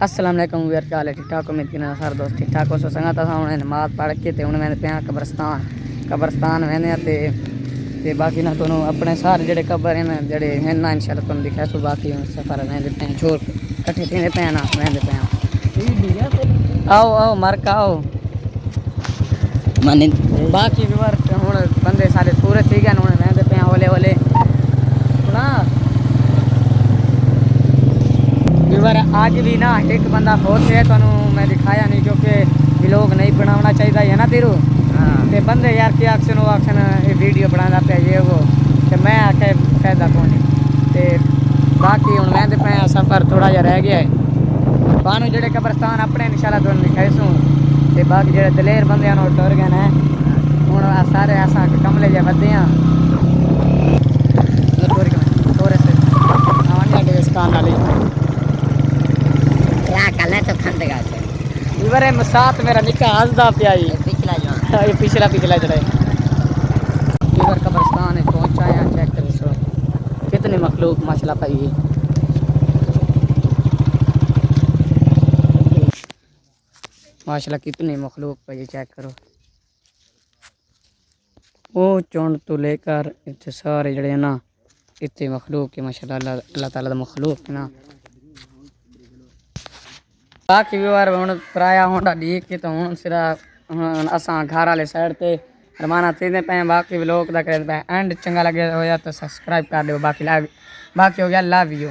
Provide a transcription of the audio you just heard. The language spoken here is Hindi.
अस्सलाम वालेकुम वीर, क्या हाल है? ठीक ठाक? उम्मीद करना सारे दोस्त ठीक ठाक हो। सो संगत असां हुण नमाज़ पढ़ के ते हुण वेंदे पे कब्रस्तान वेंदे ते बाकी ना तुहानू अपने सारे जेह्ड़े कब्र हैं जेह्ड़े हैं ना इंशाअल्लाह तुहानू दिखाया सो बाकी सफ़र वेंदे पे छोड़ कट्ठे थींदे पे ना वेंदे पे आओ आओ मरक आओ मानी बाकी वीर हुण बंदे सारे पूरे थी गए हुण वेंदे पे हौले हौले ना वीर। आज भी ना एक बंदा फोन है तो मैं दिखाया नहीं क्योंकि व्लॉग नहीं बनाना चाहिए है ना तेरू। ते बंदे यार क्या आखन वो आखन वीडियो बनाना पे ये वो ते मैं आखे फायदा कौन ते बाकी हूँ वैंदे पे सफ़र थोड़ा जहा रह गया है थानू जेडे कब्रस्तान अपने इंशाल्लाह तुहानू दिखाईसूँ ते बाकी जेडे दलेर बंदे हैं टुर गए हैं हूँ सारे अस कमले जे बदे हाँ वीरे साथ मेरा निका हसदा पिया पिछला जड़े वीर कब्रस्तान पहुंचा है। चेक कर सो कितने मखलूक माशाल्लाह पाई माशाल्लाह कितनी मखलूक पाई चेक करो। वो चुंड तो लेकर इतने सारे जड़े ना इतने मखलूक के माशाल्लाह अल्लाह ताला दा मखलूक ना बाकी व्यवहार हूँ पराया होंडा डी के तो हूँ सिरा असा घर वाले साइड ते रवाना थी पे बाकी व्लॉग का एंड चंगा लगे हो तो सब्सक्राइब कर दो। बाकी हो गया लव यू।